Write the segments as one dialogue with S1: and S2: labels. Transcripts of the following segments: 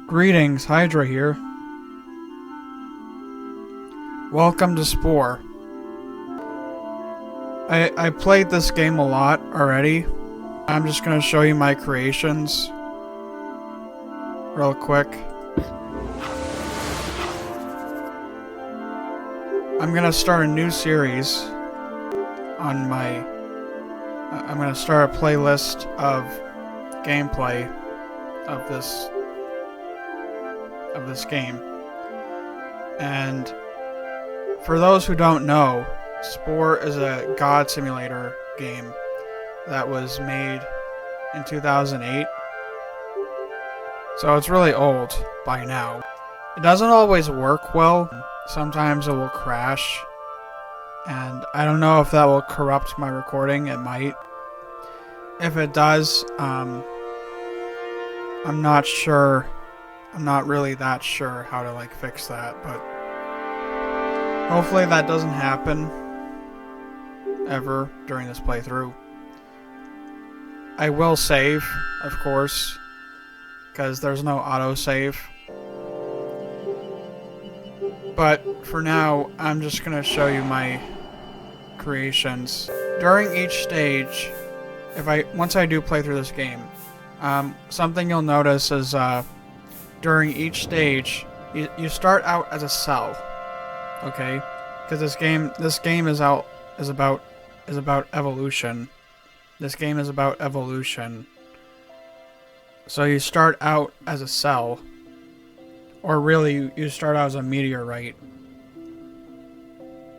S1: Greetings, Hydra here. Welcome to Spore. I played this game a lot already. I'm just gonna show you my creations real quick. I'm gonna start a new series on my... I'm gonna start a playlist of gameplay of this game. And for those who don't know, Spore is a god simulator game that was made in 2008. So it's really old by now. It doesn't always work well. Sometimes it will crash. And I don't know if that will corrupt my recording. It might. If it does, I'm not sure. I'm not really that sure how to fix that, but hopefully that doesn't happen ever during this playthrough. I will save, of course, because there's no autosave. But for now, I'm just going to show you my creations. During each stage, once I do play through this game, something you'll notice is during each stage, you start out as a cell, okay? Because this game is about evolution. This game is about evolution. So you start out as a cell, or really you start out as a meteorite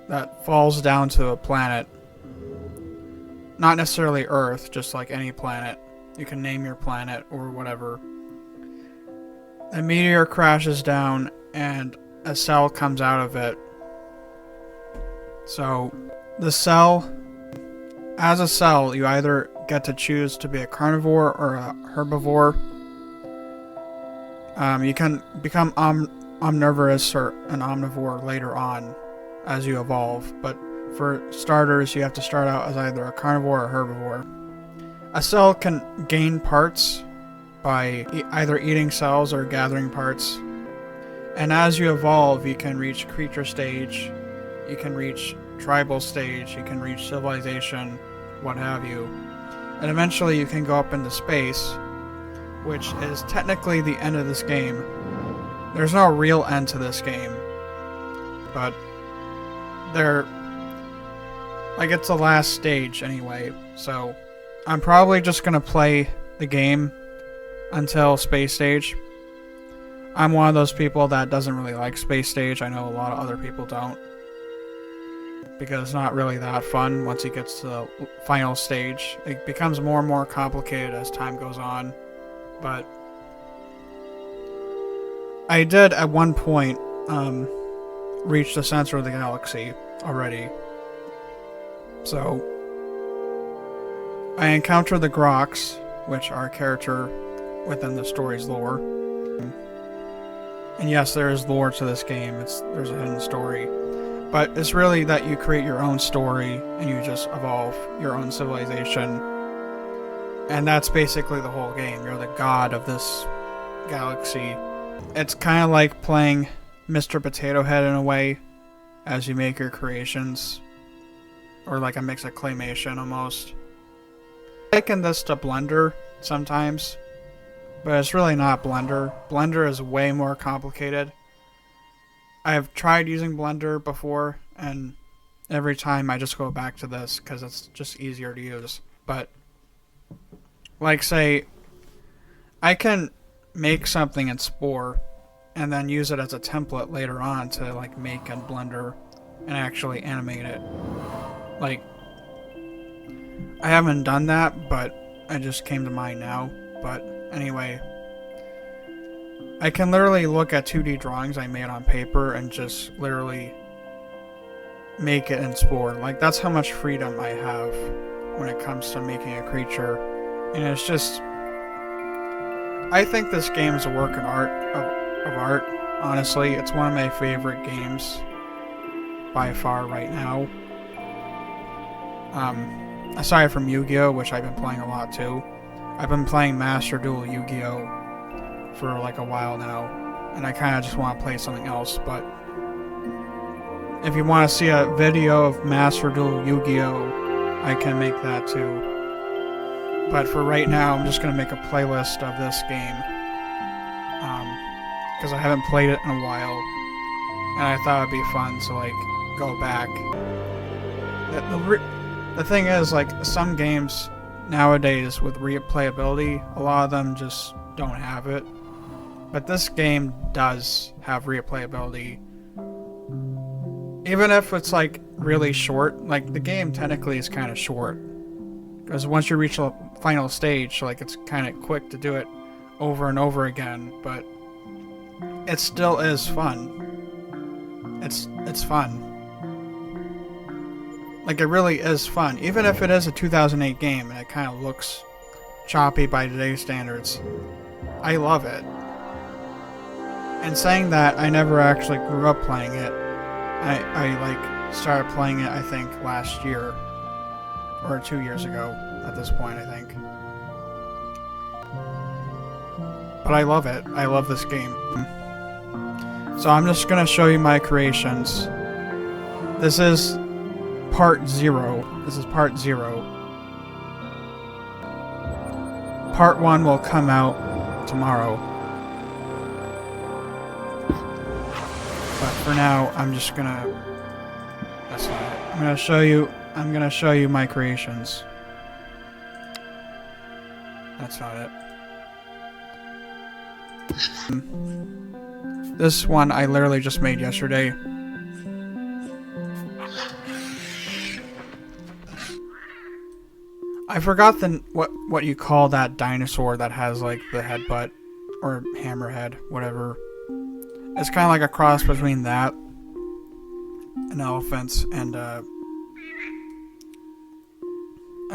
S1: that falls down to a planet. Not necessarily Earth, just like any planet. You can name your planet or whatever. A meteor crashes down and a cell comes out of it. So the cell, as a cell, you either get to choose to be a carnivore or a herbivore. You can become omnivorous or an omnivore later on as you evolve, but for starters you have to start out as either a carnivore or herbivore. A cell can gain parts by either eating cells or gathering parts. And as you evolve, you can reach creature stage, you can reach tribal stage, you can reach civilization, what have you. And eventually you can go up into space, which is technically the end of this game. There's no real end to this game, but it's the last stage anyway, so I'm probably just gonna play the game until space stage. I'm one of those people that doesn't really like space stage. I know a lot of other people don't, because it's not really that fun once it gets to the final stage. It becomes more and more complicated as time goes on, but I did at one point reach the center of the galaxy already. So I encountered the Groks, which are a character within the story's lore. And yes, there is lore to this game. There's a hidden story. But it's really that you create your own story and you just evolve your own civilization. And that's basically the whole game. You're the god of this galaxy. It's kind of like playing Mr. Potato Head in a way, as you make your creations. Or like a mix of claymation almost. I liken this to Blender sometimes, but it's really not Blender. Blender is way more complicated. I've tried using Blender before, and every time I just go back to this because it's just easier to use. But, say, I can make something in Spore and then use it as a template later on to make in Blender and actually animate it. I haven't done that, but it just came to mind now. But anyway, I can literally look at 2D drawings I made on paper and just literally make it in Spore. That's how much freedom I have when it comes to making a creature. And it's just... I think this game is a work of art, honestly. It's one of my favorite games by far right now. Aside from Yu-Gi-Oh!, which I've been playing a lot too. I've been playing Master Duel Yu-Gi-Oh! for like a while now, and I kind of just want to play something else. But if you want to see a video of Master Duel Yu-Gi-Oh, I can make that too. But for right now, I'm just going to make a playlist of this game. Because I haven't played it in a while. And I thought it'd be fun to, like, go back. The thing is, like, some games nowadays with replayability, a lot of them just don't have it. But this game does have replayability. Even if it's, like, really short. Like, the game technically is kind of short. Because once you reach the final stage, like, it's kind of quick to do it over and over again, but it still is fun. It's fun. Like, it really is fun. Even if it is a 2008 game and it kind of looks choppy by today's standards, I love it. And saying that, I never actually grew up playing it. I like, started playing it, I think, last year. Or 2 years ago, at this point, I think. But I love it. I love this game. So I'm just gonna show you my creations. This is part 0. This is part 0. Part 1 will come out tomorrow. But for now, I'm just gonna... That's not it. I'm gonna show you my creations. That's not it. This one I literally just made yesterday. I forgot what you call that dinosaur that has like the headbutt or hammerhead, whatever. It's kind of like a cross between that, an elephant, and I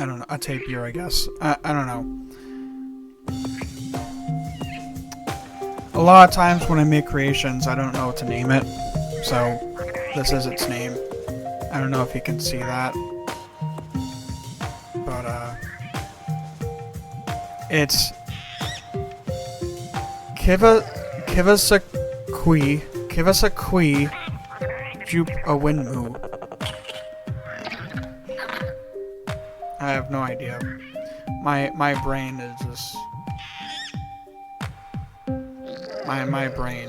S1: don't know, a tapir, I guess. I don't know. A lot of times when I make creations, I don't know what to name it. So, this is its name. I don't know if you can see that. But, it's... Kivasakui Jupe a Winmu. I have no idea. My brain is just... My brain.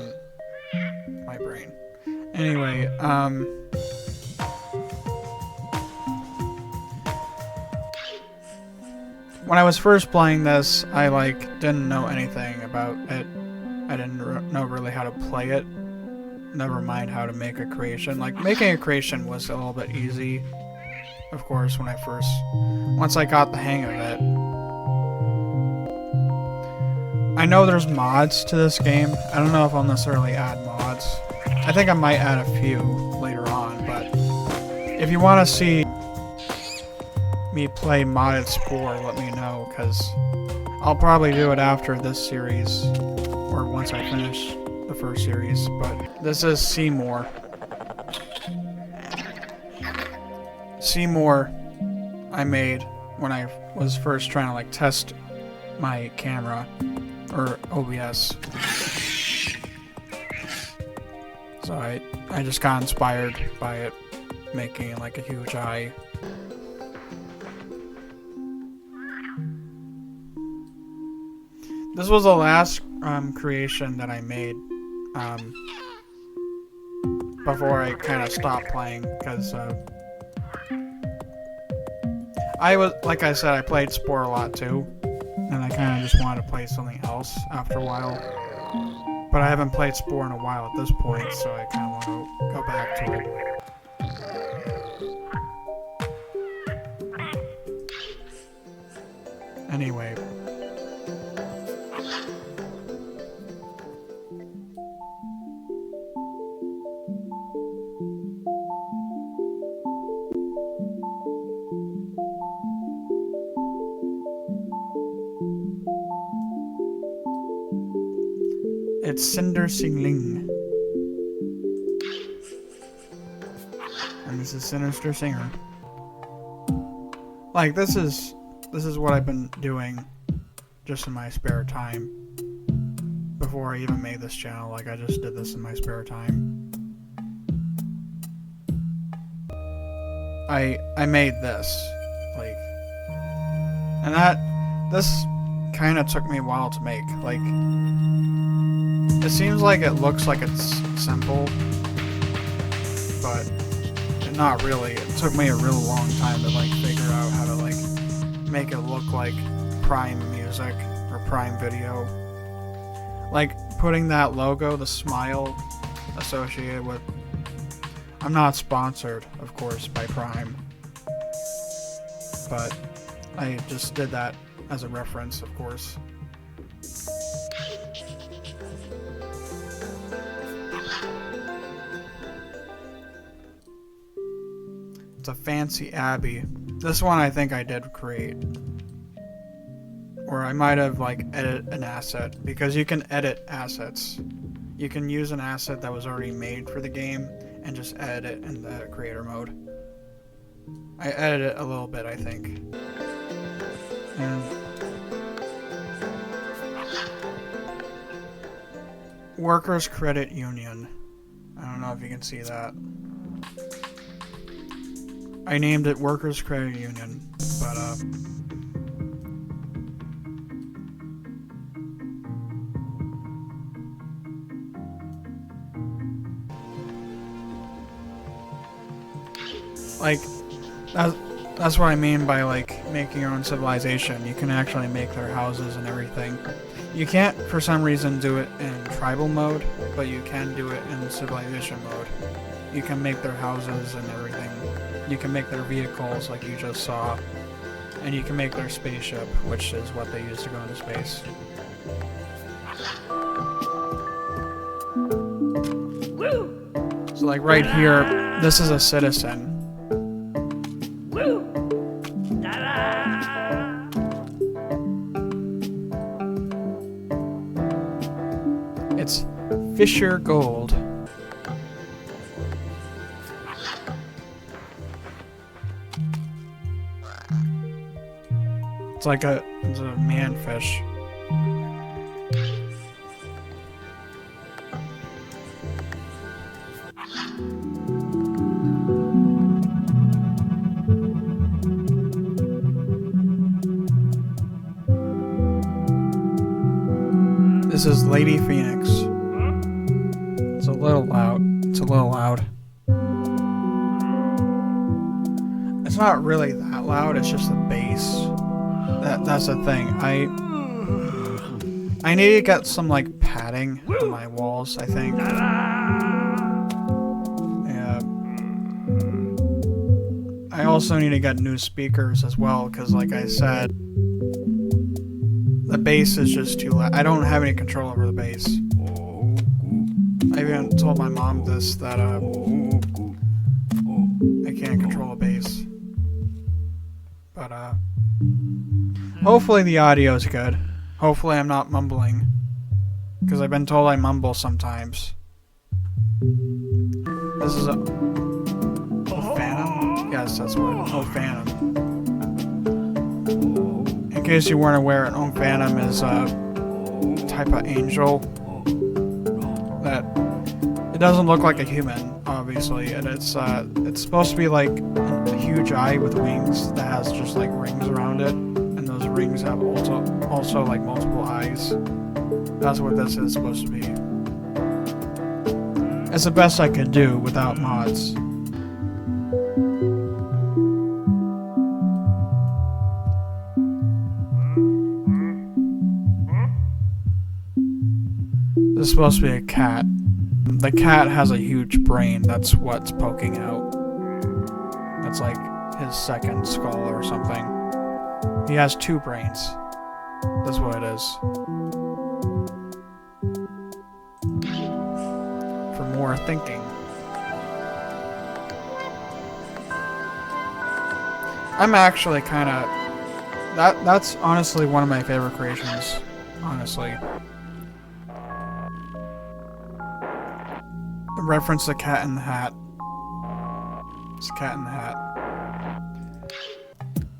S1: Anyway, when I was first playing this, I like didn't know anything about it. I didn't know really how to play it. Never mind how to make a creation. Like, making a creation was a little bit easy, of course, once I got the hang of it. I know there's mods to this game. I don't know if I'll necessarily add mods. I think I might add a few later on, but if you want to see me play modded Spore, let me know, because I'll probably do it after this series, or once I finish the first series. But this is Seymour. Seymour I made when I was first trying to like test my camera, or OBS. So I just got inspired by it, making like a huge eye. This was the last creation that I made before I kind of stopped playing, because like I said, I played Spore a lot too, and I kind of just wanted to play something else after a while. But I haven't played Spore in a while at this point, so I kind of want to go back to it. Anyway. It's Cinder Singling. And this is Sinister Singer. Like, this is what I've been doing just in my spare time. before I even made this channel. Like, I just did this in my spare time. I made this, like, and this kind of took me a while to make. Like, it seems like it looks like it's simple, but not really. It took me a real long time to like figure out how to like make it look like Prime Music or Prime Video. Like putting that logo, the smile associated with. I'm not sponsored, of course, by Prime, but I just did that as a reference, of course. It's a fancy abbey. This one I think I did create. Or I might have like edited an asset, because you can edit assets. You can use an asset that was already made for the game and just edit it in the creator mode. I edited it a little bit, I think. And Workers Credit Union. I don't know if you can see that. I named it Workers Credit Union, but like, that's what I mean by, like, making your own civilization. You can actually make their houses and everything. You can't, for some reason, do it in tribal mode, but you can do it in civilization mode. You can make their houses and everything. You can make their vehicles, like you just saw. And you can make their spaceship, which is what they use to go into space. So, like, right here, this is a citizen. It's Fisher Gold. It's like it's a manfish. This is Lady Phoenix. It's a little loud. It's a little loud. It's not really that loud, it's just the bass. That's the thing. I need to get some like padding on my walls, I think. Yeah. I also need to get new speakers as well, because like I said, the bass is just too loud. I don't have any control over the bass. I even told my mom this, that I can't control the bass. But hopefully the audio is good. Hopefully I'm not mumbling, because I've been told I mumble sometimes. This is a phantom? Yes, that's what. Oh, phantom. In case you weren't aware, an phantom is a type of angel that it doesn't look like a human, obviously, and it's supposed to be like a huge eye with wings that has just like rings around it, and those rings have also like multiple eyes. That's what this is supposed to be. It's the best I could do without mods. This is supposed to be a cat. The cat has a huge brain. That's what's poking out. That's like his second skull or something. He has two brains. That's what it is. For more thinking. I'm actually kind of... That's honestly one of my favorite creations. Honestly. Reference the Cat in the Hat. It's Cat in the Hat.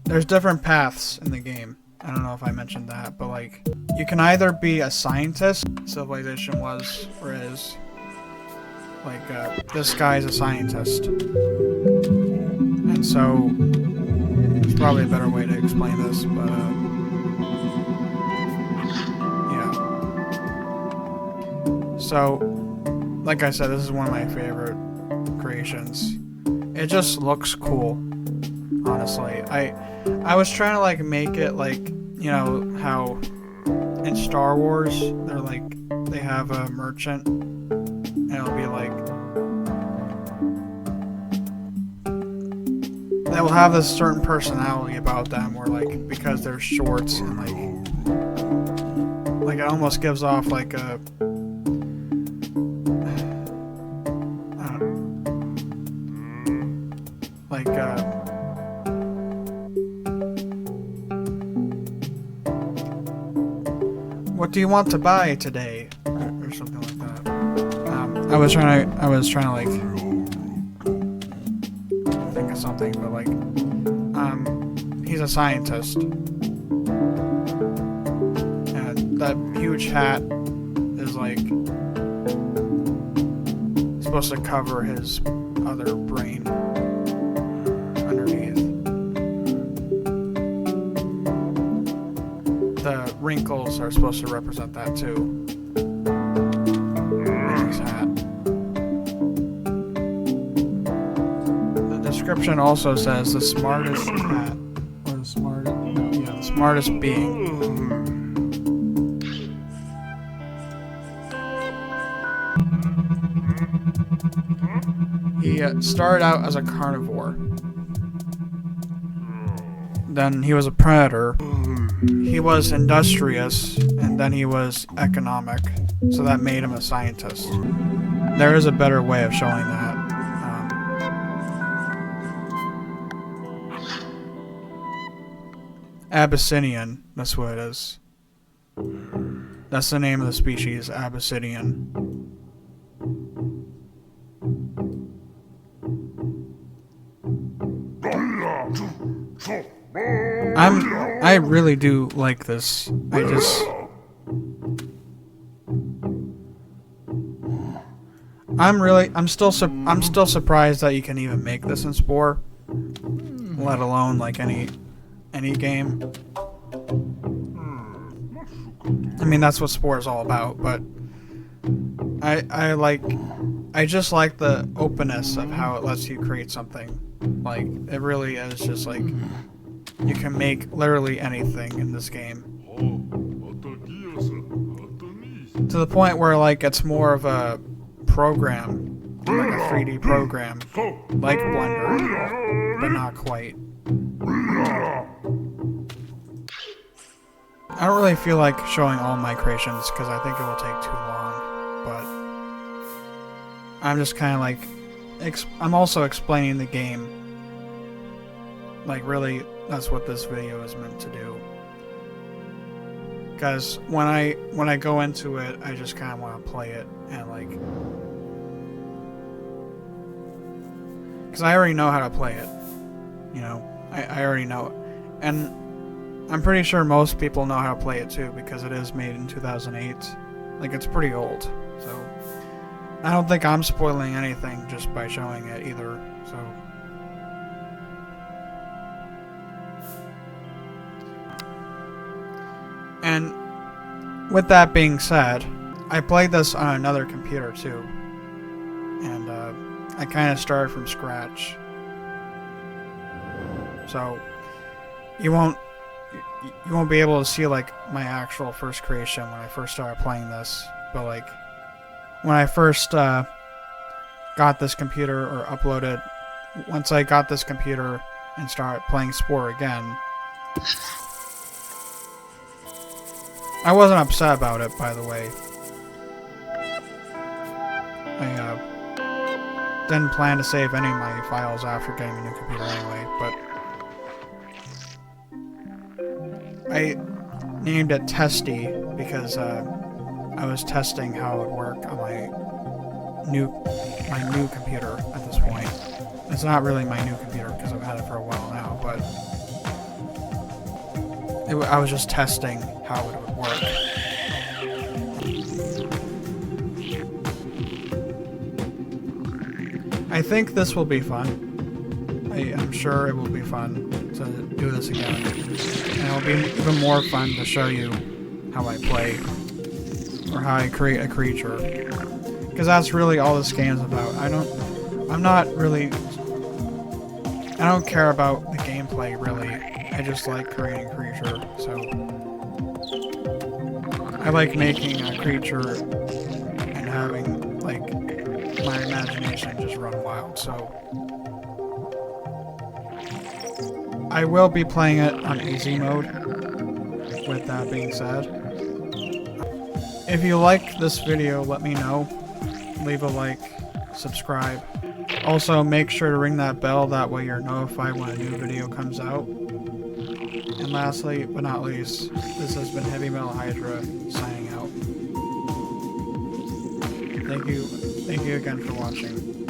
S1: There's different paths in the game. I don't know if I mentioned that, but like, you can either be a scientist, civilization was or is. Like, this guy's a scientist. And so, there's probably a better way to explain this, but, yeah. So, like I said, this is one of my favorite creations. It just looks cool, honestly. I was trying to, like, make it, like, you know, how in Star Wars, they're, like, they have a merchant, and it'll be, like, they will have this certain personality about them, where, like, because they're shorts and, like, it almost gives off, like, a, like, what do you want to buy today? Or something like that. I was trying to like think of something, but like, he's a scientist, and that huge hat is like supposed to cover his other brain underneath. The wrinkles are supposed to represent that too. In his hat. The description also says the smartest cat, or the smartest being. He started out as a carnivore. Then he was a predator. He was industrious, and then he was economic, so that made him a scientist. There is a better way of showing that. Abyssinian, that's what it is. That's the name of the species, Abyssinian. I really do like this. I'm still surprised that you can even make this in Spore, let alone like any game. I mean, that's what Spore is all about, but I just like the openness of how it lets you create something. Like, it really is just like, you can make literally anything in this game. To the point where, like, it's more of a program, like a 3D program, like Blender, but not quite. I don't really feel like showing all my creations, because I think it will take too long, but I'm just kind of like, I'm also explaining the game. Like, really, that's what this video is meant to do. Because when I go into it, I just kind of want to play it, and like, because I already know how to play it, you know, I already know it, and I'm pretty sure most people know how to play it too, because it is made in 2008. Like, it's pretty old, so I don't think I'm spoiling anything just by showing it either, so. And with that being said, I played this on another computer too, and I kind of started from scratch. So you won't be able to see like my actual first creation when I first started playing this, but like when I first got this computer or uploaded, once I got this computer and started playing Spore again, I wasn't upset about it, by the way. I didn't plan to save any of my files after getting a new computer anyway, but I named it Testy because I was testing how it would work on my new computer at this point. It's not really my new computer because I've had it for a while now, but I was just testing how it would work. I think this will be fun. I'm sure it will be fun to do this again. And it'll be even more fun to show you how I play. Or how I create a creature. Because that's really all this game's about. I don't care about the gameplay, really. I just like creating a creature, so... I like making a creature and having, like, my imagination just run wild, so... I will be playing it on easy mode, with that being said. If you like this video, let me know. Leave a like, subscribe. Also, make sure to ring that bell, that way you're notified when a new video comes out. And lastly, but not least, this has been Heavy Metal Hydra, signing out. Thank you again for watching.